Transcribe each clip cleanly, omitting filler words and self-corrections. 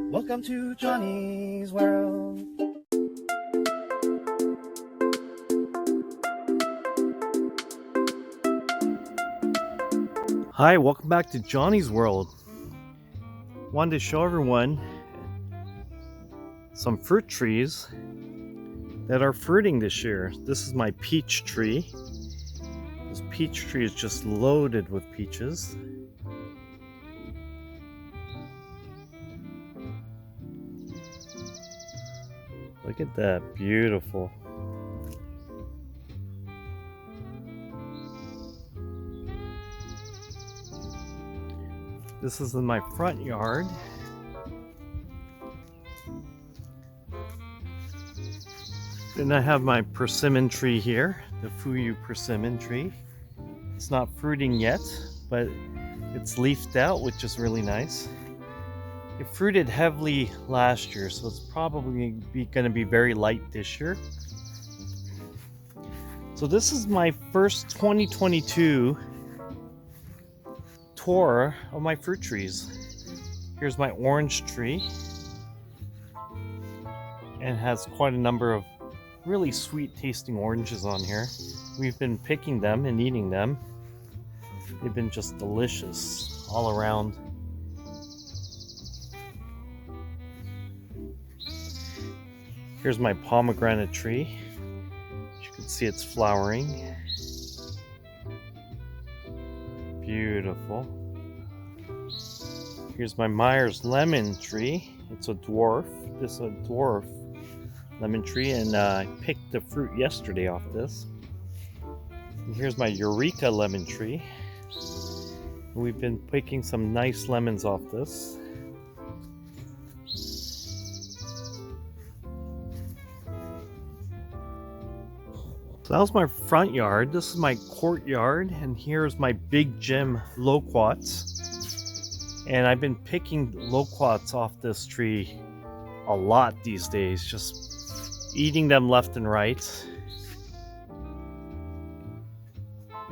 Welcome to Johnny's World. Hi, welcome back to Johnny's World. Wanted to show everyone some fruit trees that are fruiting this year. This is my peach tree. This peach tree is just loaded with peaches. Look at that, beautiful. This is in my front yard. Then I have my persimmon tree here, the Fuyu persimmon tree. It's not fruiting yet, but it's leafed out, which is really nice. It fruited heavily last year, so it's probably going to be very light this year. So this is my first 2022 tour of my fruit trees. Here's my orange tree, and it has quite a number of really sweet tasting oranges on here. We've been picking them and eating them. They've been just delicious all around. Here's my pomegranate tree. As you can see, it's flowering. Beautiful. Here's my Myers lemon tree. It's a dwarf. This is a dwarf lemon tree, and I picked the fruit yesterday off this. And here's my Eureka lemon tree. We've been picking some nice lemons off this. So that was my front yard. This is my courtyard, and here's my big gem loquats. And I've been picking loquats off this tree a lot these days, just eating them left and right.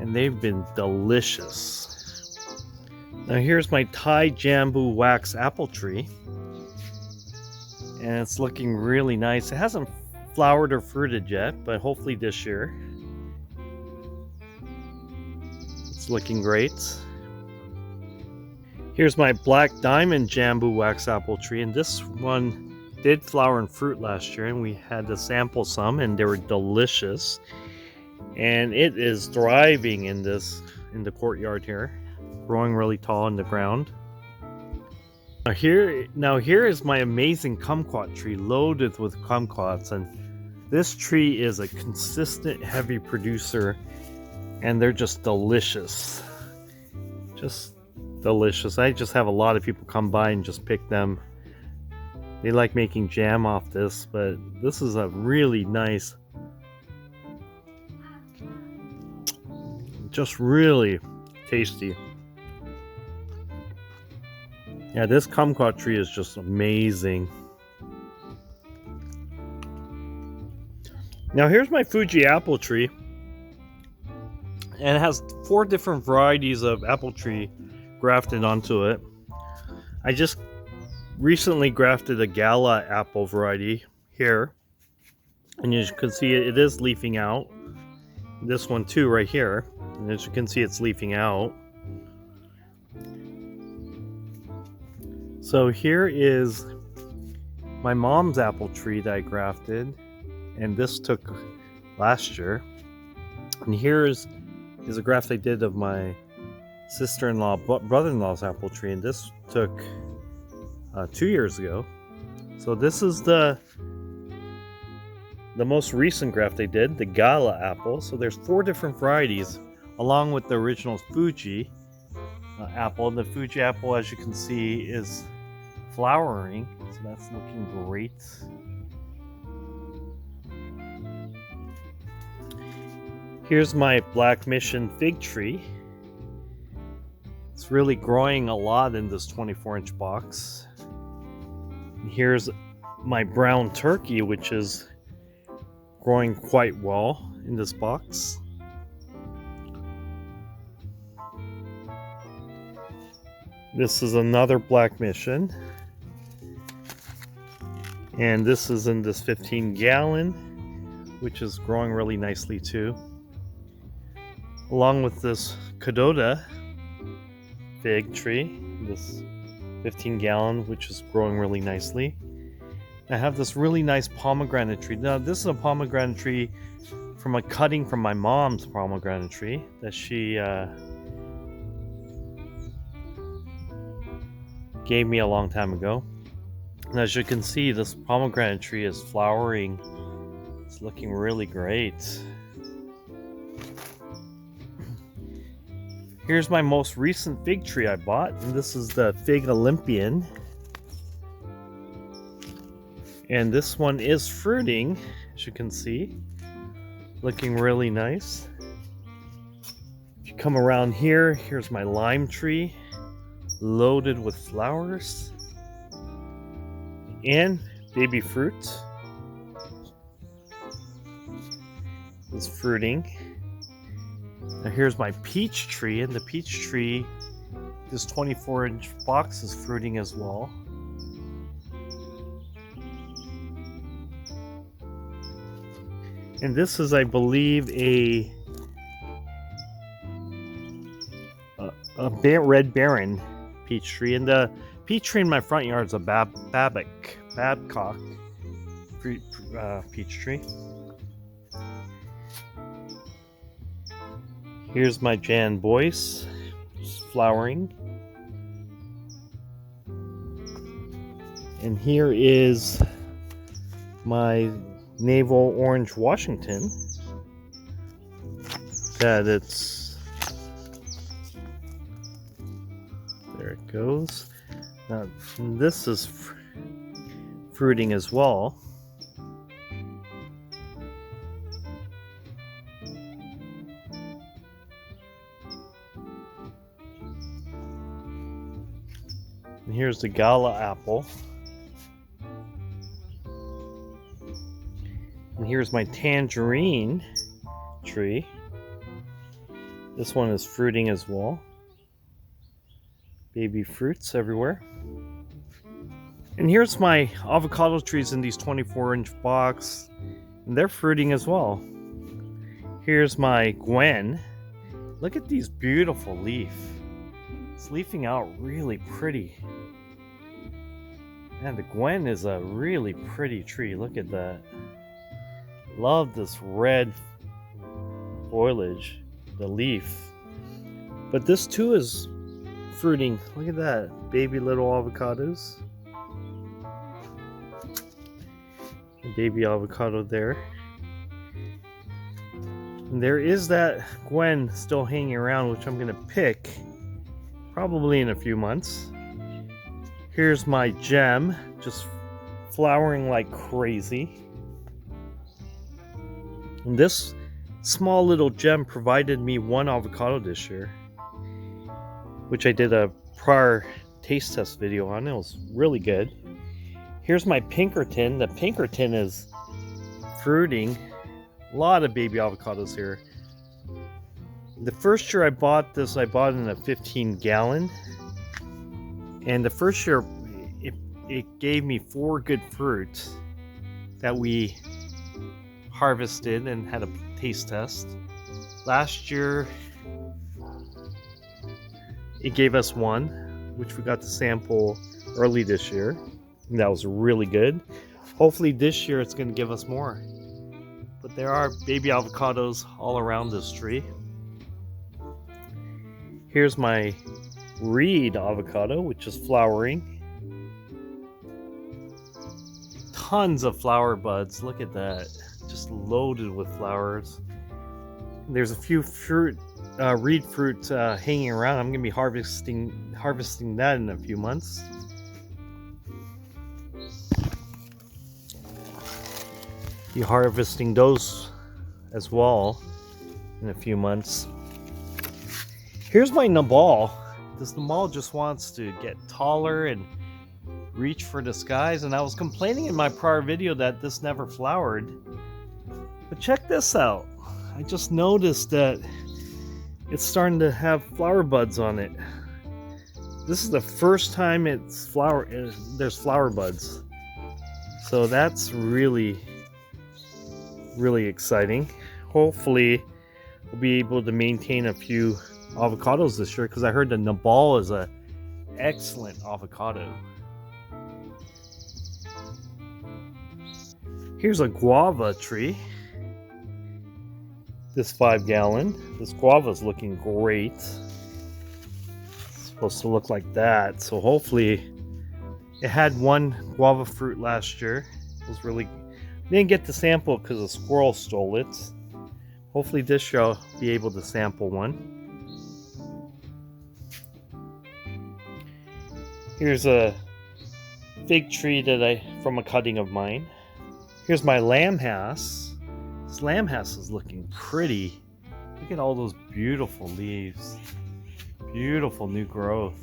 And they've been delicious. Now here's my Thai Jambu wax apple tree. And it's looking really nice. It hasn't flowered or fruited yet, but hopefully this year. It's looking great. Here's my black diamond Jambu wax apple tree, and this one did flower and fruit last year, and we had to sample some, and they were delicious. And it is thriving in the courtyard here, growing really tall in the ground. Now here is my amazing kumquat tree, loaded with kumquats, and this tree is a consistent heavy producer, and they're just delicious. Just delicious. I just have a lot of people come by and just pick them. They like making jam off this, but this is a really nice, just really tasty. Yeah, this kumquat tree is just amazing. Now here's my Fuji apple tree, and it has 4 different varieties of apple tree grafted onto it. I just recently grafted a Gala apple variety here, and as you can see, it is leafing out. This one too right here, and as you can see, it's leafing out. So here is my mom's apple tree that I grafted, and this took last year. And here is a graft I did of my sister-in-law, brother-in-law's apple tree, and this took 2 years ago. So this is the most recent graft I did, the Gala apple. So there's 4 different varieties, along with the original Fuji apple. The Fuji apple, as you can see, is flowering, so that's looking great. Here's my Black Mission fig tree. It's really growing a lot in this 24-inch box. And here's my brown turkey, which is growing quite well in this box. This is another Black Mission. And this is in this 15-gallon, which is growing really nicely too. Along with this Cadota fig tree, this 15-gallon, which is growing really nicely. I have this really nice pomegranate tree. Now, this is a pomegranate tree from a cutting from my mom's pomegranate tree that she gave me a long time ago. And as you can see, this pomegranate tree is flowering. It's looking really great. Here's my most recent fig tree I bought, and this is the Fig Olympian. And this one is fruiting, as you can see. Looking really nice. If you come around here, here's my lime tree, loaded with flowers and baby fruit. It's fruiting. Now here's my peach tree, and the peach tree, this 24-inch box, is fruiting as well. And this is, I believe, a Red Baron peach tree. And the peach tree in my front yard is a Babcock peach tree. Here's my Jan Boyce, flowering. And here is my Navel Orange Washington. There it goes. Now this is fruiting as well. And here's the Gala apple. And here's my tangerine tree. This one is fruiting as well. Baby fruits everywhere. And here's my avocado trees in these 24-inch box. And they're fruiting as well. Here's my Gwen. Look at these beautiful leaves. It's leafing out really pretty. Man, the Gwen is a really pretty tree. Look at that. Love this red foliage, the leaf. But this too is fruiting. Look at that. Baby little avocados. A baby avocado there. And there is that Gwen still hanging around, which I'm going to pick probably in a few months. Here's my gem, just flowering like crazy. And this small little gem provided me one avocado this year, which I did a prior taste test video on. It was really good. Here's my Pinkerton. The Pinkerton is fruiting. A lot of baby avocados here. The first year I bought this, I bought it in a 15-gallon. And the first year, it gave me 4 good fruits that we harvested and had a taste test. Last year, it gave us 1, which we got to sample early this year. And that was really good. Hopefully this year it's going to give us more. But there are baby avocados all around this tree. Here's my Reed avocado, which is flowering. Tons of flower buds. Look at that. Just loaded with flowers. There's a few Reed fruit hanging around. I'm going to be harvesting that in a few months. Be harvesting those as well in a few months. Here's my Nabal. This Nabal just wants to get taller and reach for the skies, and I was complaining in my prior video that this never flowered. But check this out. I just noticed that it's starting to have flower buds on it. This is the first time there's flower buds. So that's really exciting. Hopefully we'll be able to maintain a few avocados this year, because I heard the Nabal is a excellent avocado. Here's a guava tree. This 5-gallon. This guava is looking great. It's supposed to look like that. So hopefully, it had one guava fruit last year. It was really, didn't get to sample because a squirrel stole it. Hopefully this year I'll be able to sample one. Here's a fig tree that from a cutting of mine. Here's my lamb house. This lamb house is looking pretty. Look at all those beautiful leaves. Beautiful new growth.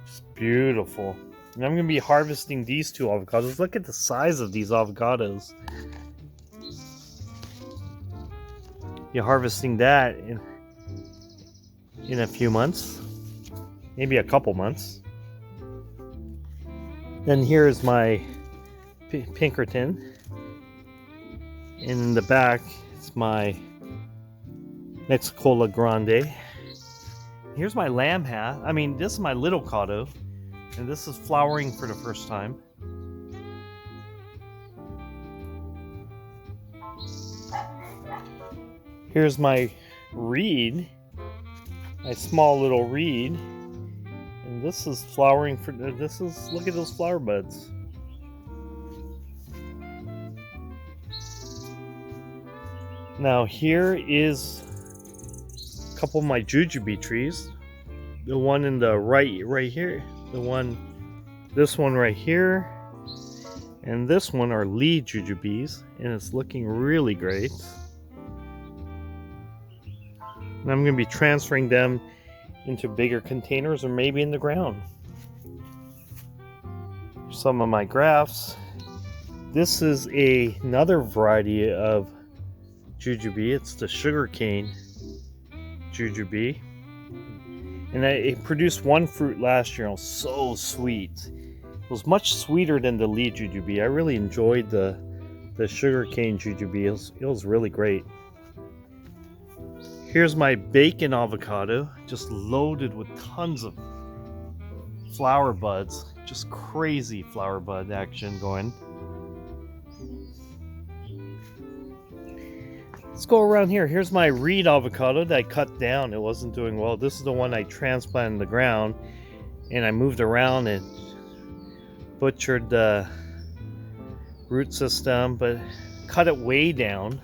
Just beautiful. And I'm going to be harvesting these 2 avocados. Look at the size of these avocados. You're harvesting that in a few months. Maybe a couple months. Then here's my Pinkerton. And in the back, it's my Mexicola Grande. Here's my lamb hat. I mean, this is my little cotto. And this is flowering for the first time. Here's my reed. My small little reed. And this is flowering for, look at those flower buds. Now here is a couple of my Jujube trees. The one in the right here. This one right here. And this one are lead Jujubes. And it's looking really great. And I'm going to be transferring them into bigger containers or maybe in the ground. Some of my grafts. This is another variety of Jujube. It's the sugarcane Jujube. And it produced one fruit last year. It was so sweet. It was much sweeter than the lead Jujube. I really enjoyed the sugarcane Jujube. It was really great. Here's my bacon avocado, just loaded with tons of flower buds. Just crazy flower bud action going. Let's go around here. Here's my reed avocado that I cut down. It wasn't doing well. This is the one I transplanted in the ground, and I moved around and butchered the root system, but cut it way down.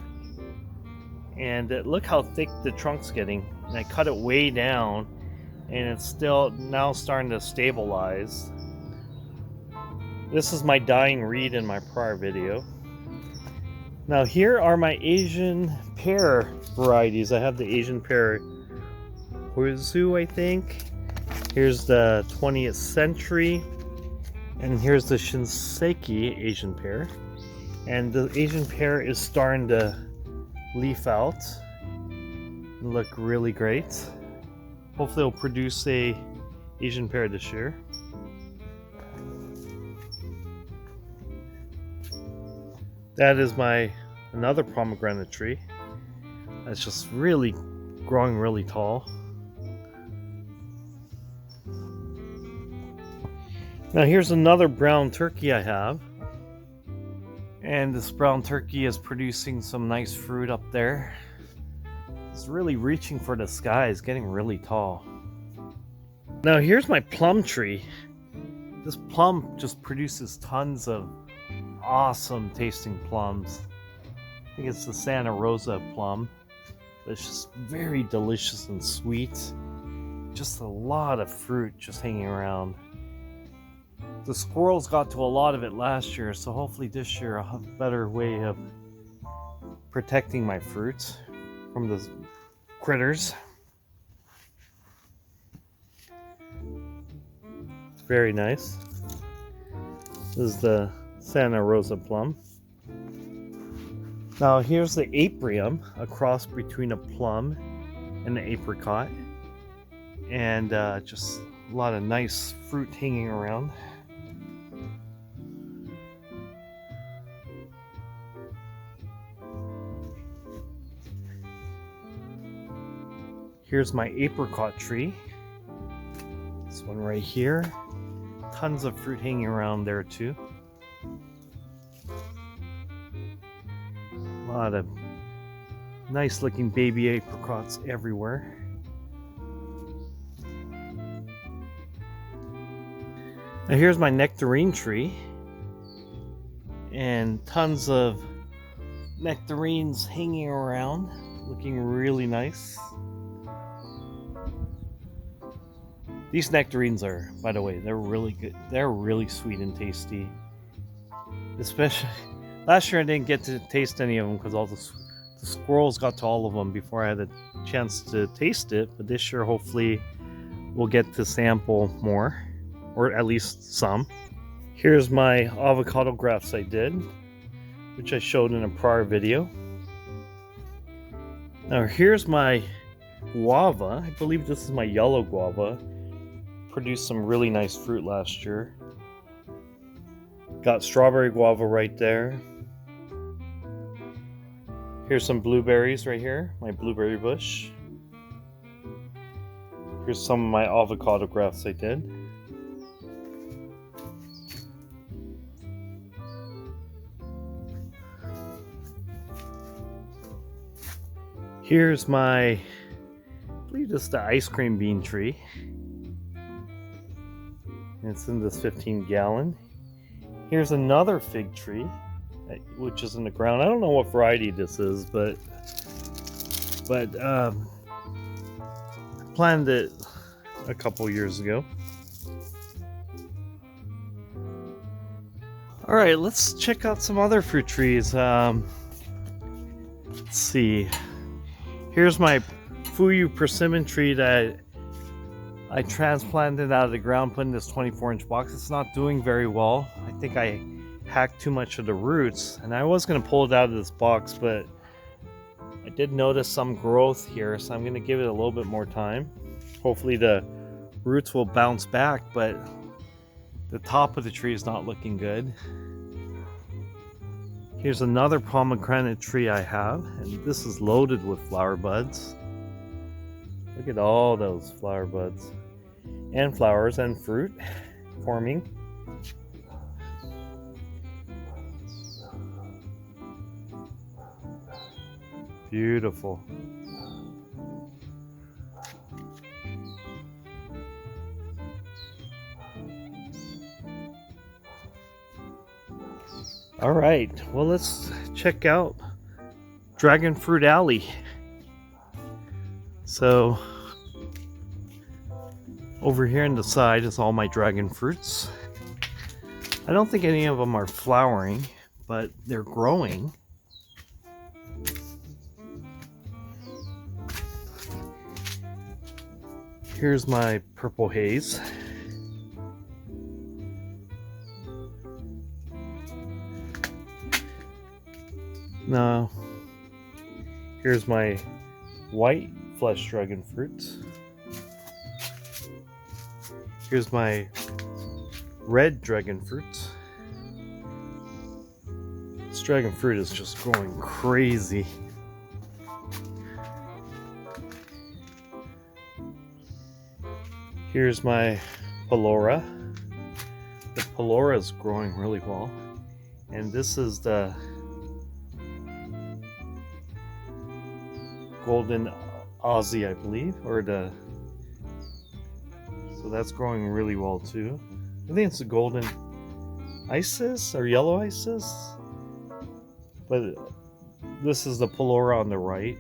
And look how thick the trunk's getting. And I cut it way down, and it's still now starting to stabilize. This is my dying reed in my prior video. Now here are my Asian pear varieties. I have the Asian pear Huizu, I think. Here's the 20th century. And here's the Shinseki Asian pear. And the Asian pear is starting to leaf out and look really great. Hopefully it'll produce a Asian pear this year. That is another pomegranate tree. That's just really growing really tall. Now here's another brown turkey I have. And this brown turkey is producing some nice fruit up there. It's really reaching for the sky. It's getting really tall. Now here's my plum tree. This plum just produces tons of awesome tasting plums. I think it's the Santa Rosa plum. It's just very delicious and sweet. Just a lot of fruit just hanging around. The squirrels got to a lot of it last year, so hopefully this year I'll have a better way of protecting my fruits from the critters. It's very nice. This is the Santa Rosa plum. Now here's the aprium, a cross between a plum and an apricot. And just a lot of nice fruit hanging around. Here's my apricot tree. This one right here. Tons of fruit hanging around there too. A lot of nice looking baby apricots everywhere. Now here's my nectarine tree. And tons of nectarines hanging around, looking really nice. These nectarines are, by the way, they're really good. They're really sweet and tasty. Especially, last year I didn't get to taste any of them because all the squirrels got to all of them before I had a chance to taste it. But this year, hopefully, we'll get to sample more, or at least some. Here's my avocado grafts I did, which I showed in a prior video. Now here's my guava. I believe this is my yellow guava. Produced some really nice fruit last year. Got strawberry guava right there. Here's some blueberries right here, my blueberry bush. Here's some of my avocado grafts I did. Here's my, I believe this is the ice cream bean tree. It's in this 15-gallon. Here's another fig tree, which is in the ground. I don't know what variety this is, but I planted it a couple years ago. All right, let's check out some other fruit trees. Let's see. Here's my Fuyu persimmon tree that I transplanted out of the ground, put in this 24-inch box. It's not doing very well. I think I hacked too much of the roots, and I was going to pull it out of this box, but I did notice some growth here, so I'm going to give it a little bit more time. Hopefully the roots will bounce back, but the top of the tree is not looking good. Here's another pomegranate tree I have, and this is loaded with flower buds. Look at all those flower buds and flowers and fruit forming. Beautiful. All right, well, let's check out Dragon Fruit Alley. So over here on the side is all my dragon fruits. I don't think any of them are flowering, but they're growing. Here's my purple haze. Now, here's my white flesh dragon fruit. Here's my red dragon fruit. This dragon fruit is just growing crazy. Here's my Pelora. The Pelora is growing really well. And this is the Golden Aussie, I believe, or the, so that's growing really well too. I think it's a Golden Isis or Yellow Isis, but this is the Pelora on the right.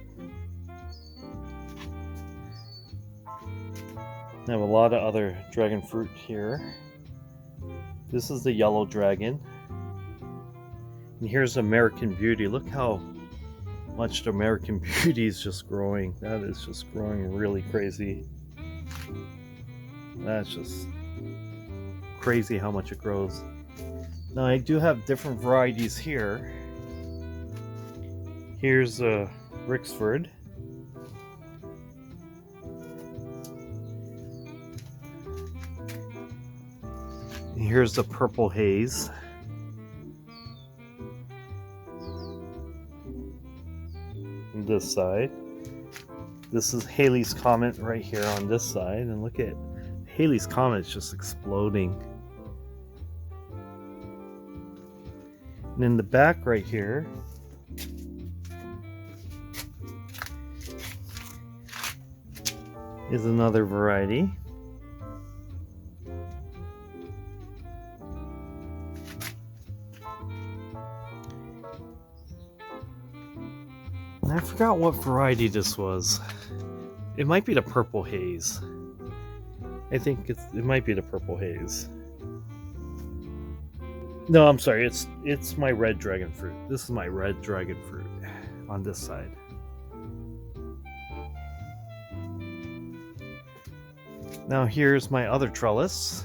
I have a lot of other dragon fruit here. This is the yellow dragon. And here's American Beauty. Look how much the American Beauty is just growing. That is just growing really crazy. That's just crazy how much it grows. Now I do have different varieties here. Here's Here's the purple haze. On this side. This is Halley's Comet right here on this side, and look at Halley's Comet is just exploding. And in the back right here is another variety. And I forgot what variety this was. It might be the purple haze. I think it might be the purple haze. No, I'm sorry. It's my red dragon fruit. This is my red dragon fruit on this side. Now here's my other trellis,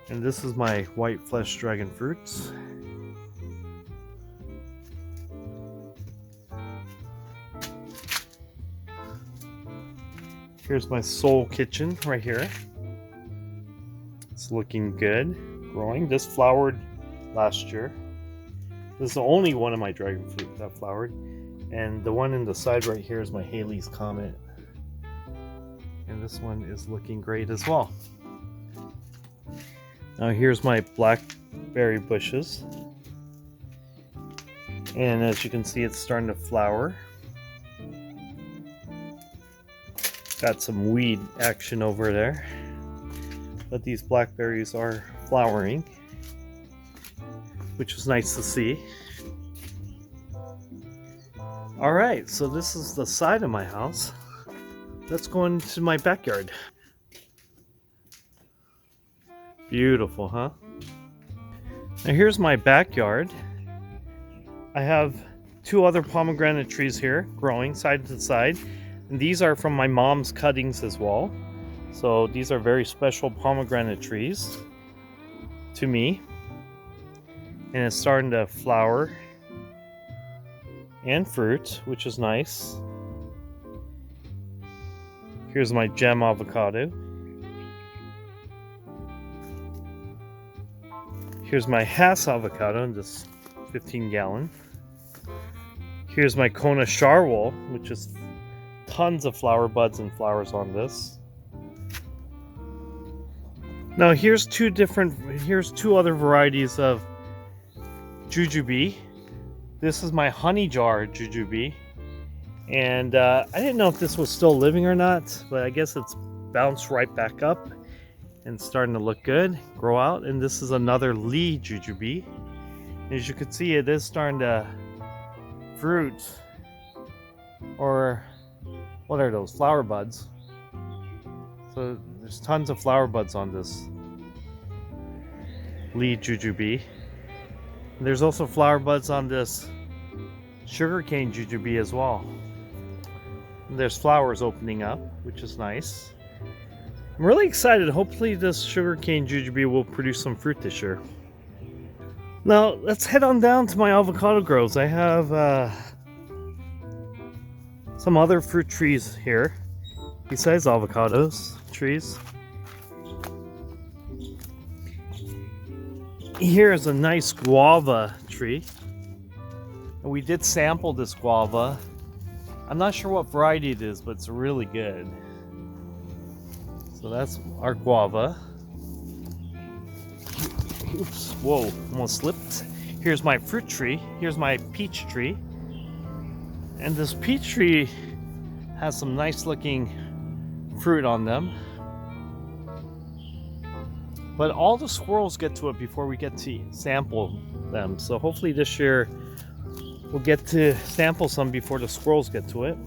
and this is my white flesh dragon fruits. Here's my soul kitchen right here. It's looking good, growing. This flowered last year. This is the only one of my dragon fruit that flowered, and the one in the side right here is my Halley's Comet, and this one is looking great as well. Now here's my blackberry bushes, and as you can see, it's starting to flower. Got some weed action over there, but these blackberries are flowering, which is nice to see. Alright, so this is the side of my house. Let's go into my backyard. Beautiful, huh? Now here's my backyard. I have 2 other pomegranate trees here growing side to side. And these are from my mom's cuttings as well. So these are very special pomegranate trees to me. And it's starting to flower and fruit, which is nice. Here's my gem avocado. Here's my Hass avocado in this 15-gallon. Here's my Kona Sharwal, which is tons of flower buds and flowers on this. Now here's 2 other varieties of Jujube. This is my honey jar Jujube, and I didn't know if this was still living or not, but I guess it's bounced right back up and starting to look good, grow out. And this is another Lee Jujube. As you can see, it is starting to fruit, or what are those, flower buds. So there's tons of flower buds on this Lee Jujube. And there's also flower buds on this sugarcane Jujube as well. And there's flowers opening up, which is nice. I'm really excited. Hopefully this sugarcane Jujube will produce some fruit this year. Now let's head on down to my avocado groves. I have some other fruit trees here besides avocados trees. Here is a nice guava tree, and we did sample this guava. I'm not sure what variety it is, but it's really good. So that's our guava. Oops, whoa, almost slipped. Here's my fruit tree. Here's my peach tree. And this peach tree has some nice looking fruit on them. But all the squirrels get to it before we get to sample them. So hopefully this year we'll get to sample some before the squirrels get to it.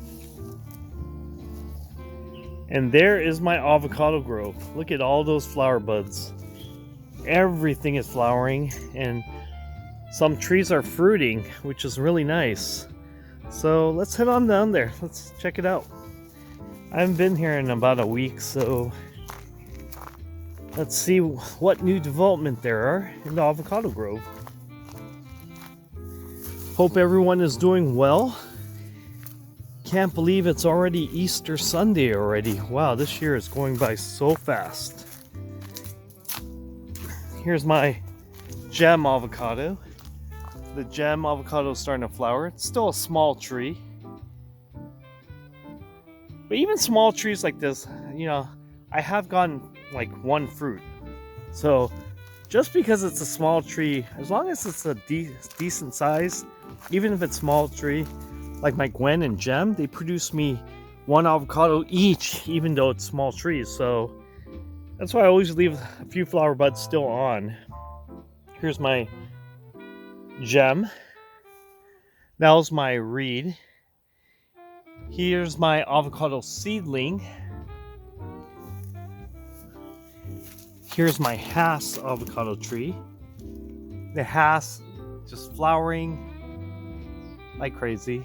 And there is my avocado grove. Look at all those flower buds. Everything is flowering, and some trees are fruiting, which is really nice. So let's head on down there. Let's check it out. I haven't been here in about a week, so let's see what new development there are in the avocado grove. Hope everyone is doing well. Can't believe it's already Easter Sunday already. Wow, this year is going by so fast. here's my gem avocado. The gem avocado is starting to flower. It's still a small tree. But even small trees like this, you know, I have gotten like one fruit. So just because it's a small tree, as long as it's a decent size, even if it's small tree, like my Gwen and Gem, they produce me one avocado each, even though it's small trees. So that's why I always leave a few flower buds still on. Here's my Gem. That was my reed. Here's my avocado seedling. Here's my Hass avocado tree. The Hass just flowering like crazy.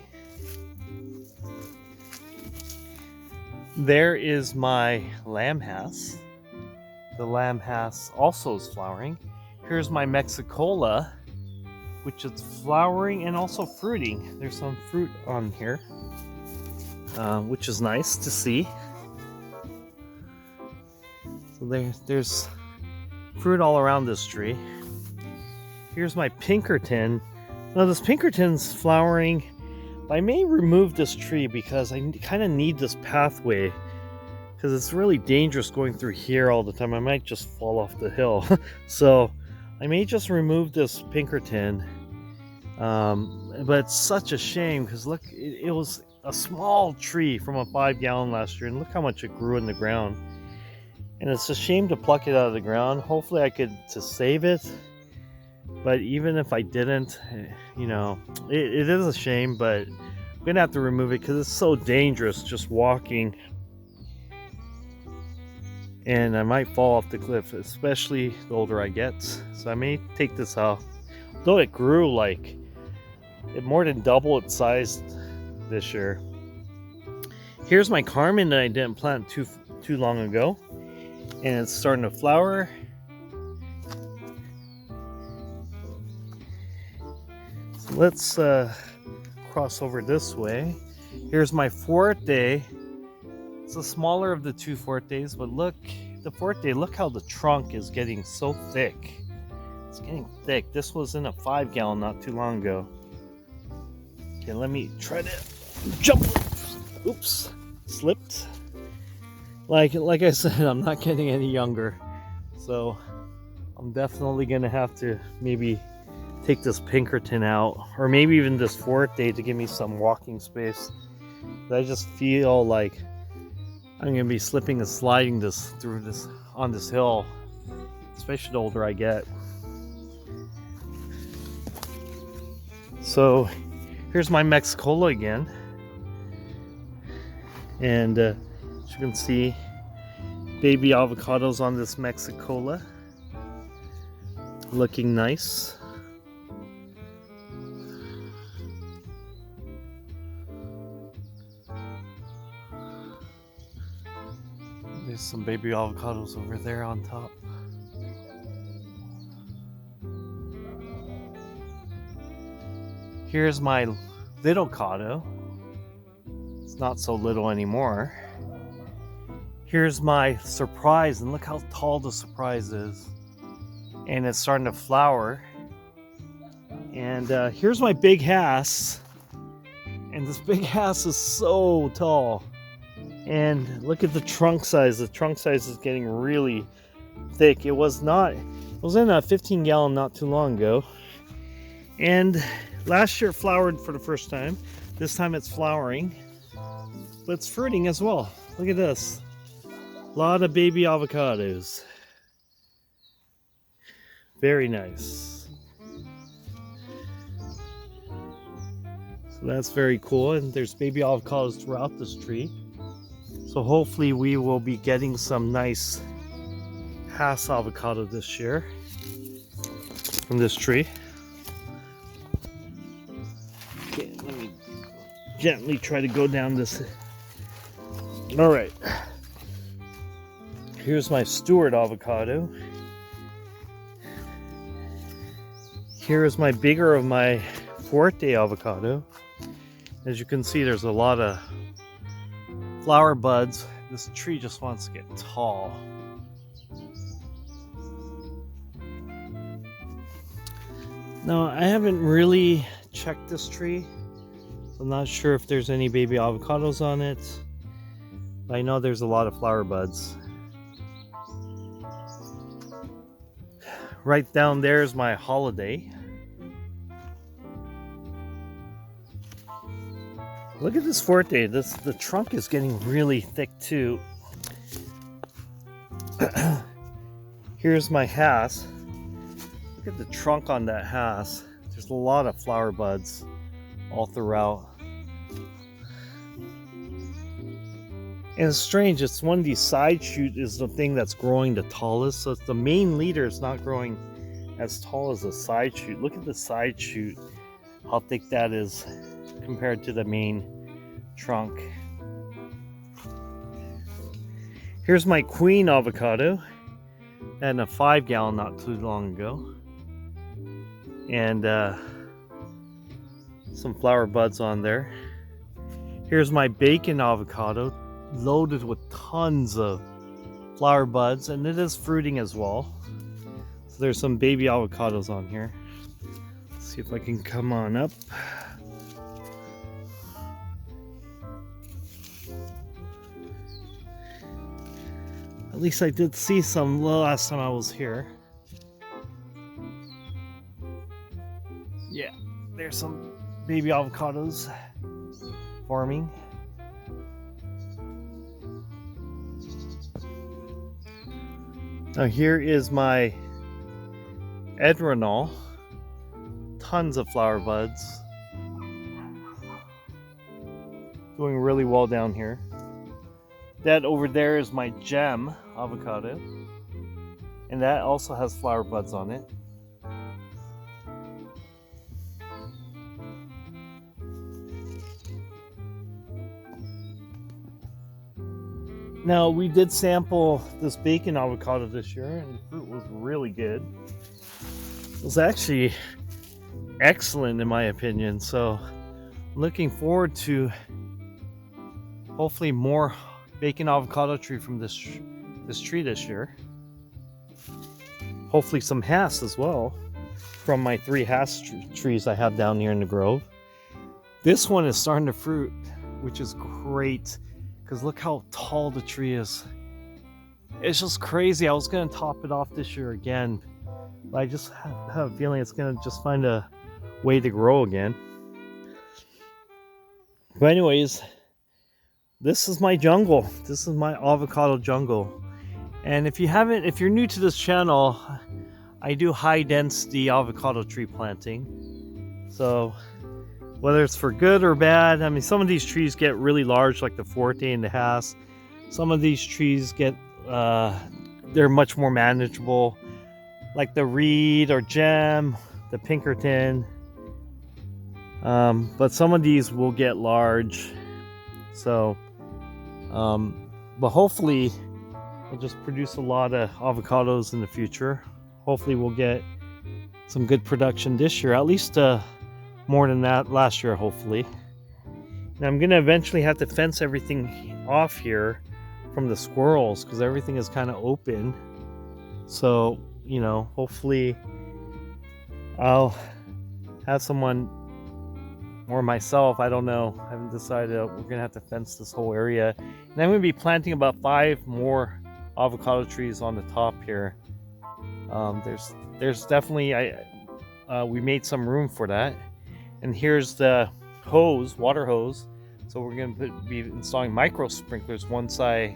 There is my Lamb Hass. The Lamb Hass also is flowering. Here's my Mexicola, which is flowering and also fruiting. There's some fruit on here, which is nice to see. So there's fruit all around this tree. Here's my Pinkerton. Now this Pinkerton's flowering, but I may remove this tree because I kind of need this pathway, because it's really dangerous going through here all the time. I might just fall off the hill. So I may just remove this Pinkerton. But it's such a shame because look, it was a small tree from a 5-gallon last year, and look how much it grew in the ground. And it's a shame to pluck it out of the ground. Hopefully I could to save it. But even if I didn't, you know, it is a shame, but I'm gonna have to remove it because it's so dangerous just walking. And I might fall off the cliff, especially the older I get. So I may take this out. Though it grew like, it more than doubled its size this year. Here's my Carmen that I didn't plant too long ago. And it's starting to flower. So let's cross over this way. Here's my Forte. It's the smaller of the two Fortes, but look, the Forte, look how the trunk is getting so thick. It's getting thick. This was in a 5-gallon not too long ago. Okay, let me try to jump. Oops, slipped. Like I said, I'm not getting any younger, so I'm definitely gonna have to maybe take this Pinkerton out, or maybe even this Forte to give me some walking space. But I just feel like I'm gonna be slipping and sliding on this hill, especially the older I get. So here's my Mexicola again, and as you can see, baby avocados on this Mexicola, looking nice. There's some baby avocados over there on top. Here's my little cado. It's not so little anymore. Here's my surprise, and look how tall the surprise is. And it's starting to flower. And here's my big Hass. And this big Hass is so tall. And look at the trunk size. The trunk size is getting really thick. It was in a 15-gallon not too long ago. And last year it flowered for the first time. This time it's flowering. But it's fruiting as well. Look at this. A lot of baby avocados. Very nice. So that's very cool. And there's baby avocados throughout this tree. So hopefully we will be getting some nice Hass avocado this year from this tree. Okay, let me gently try to go down this. All right. Here's my Stewart avocado. Here's my bigger of my Forte avocado. As you can see, there's a lot of flower buds. This tree just wants to get tall. Now, I haven't really checked this tree. I'm not sure if there's any baby avocados on it. But I know there's a lot of flower buds. Right down there is my holiday. Look at this forte. The trunk is getting really thick too. Here's my has. Look at the trunk on that has. There's a lot of flower buds all throughout. And it's strange, it's one of these side shoot is the thing that's growing the tallest. So it's the main leader is not growing as tall as the side shoot. Look at the side shoot, how thick that is compared to the main trunk. Here's my queen avocado. I had a 5-gallon not too long ago. And some flower buds on there. Here's my bacon avocado, loaded with tons of flower buds, and it is fruiting as well. So there's some baby avocados on here. Let's see if I can come on up. At least I did see some last time I was here. Yeah, there's some baby avocados forming. Now here is my Edronol. Tons of flower buds. Doing really well down here. That over there is my gem avocado. And that also has flower buds on it. Now, we did sample this bacon avocado this year, and the fruit was really good. It was actually excellent in my opinion, so I'm looking forward to hopefully more bacon avocado tree from this tree this year. Hopefully some Hass as well from my 3 Hass trees I have down here in the grove. This one is starting to fruit, which is great. Because look how tall the tree is. It's just crazy. I was going to top it off this year again. But I just have a feeling it's going to just find a way to grow again. But anyways, this is my jungle. This is my avocado jungle. And if you're new to this channel, I do high density avocado tree planting. So whether it's for good or bad, I mean, some of these trees get really large, like the Forte and the Hass. Some of these trees get, they're much more manageable, like the Reed or Gem, the Pinkerton. But some of these will get large. So, but hopefully, we'll just produce a lot of avocados in the future. Hopefully, we'll get some good production this year, at least more than that last year, hopefully. Now I'm gonna eventually have to fence everything off here from the squirrels because everything is kind of open. So, you know, hopefully I'll have someone or myself, I don't know, I haven't decided. We're gonna have to fence this whole area, and I'm gonna be planting about 5 more avocado trees on the top here. There's definitely, we made some room for that. And here's the hose, water hose. So we're going to be installing micro sprinklers once I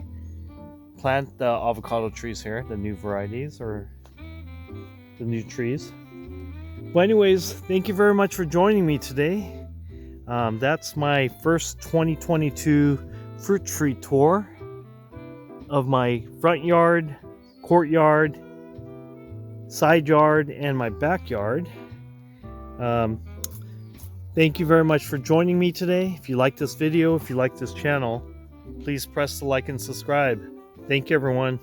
plant the avocado trees here, the new varieties or the new trees. But anyways, thank you very much for joining me today. That's my first 2022 fruit tree tour of my front yard, courtyard, side yard, and my backyard. Thank you very much for joining me today. If you like this video, if you like this channel, please press the like and subscribe. Thank you, everyone.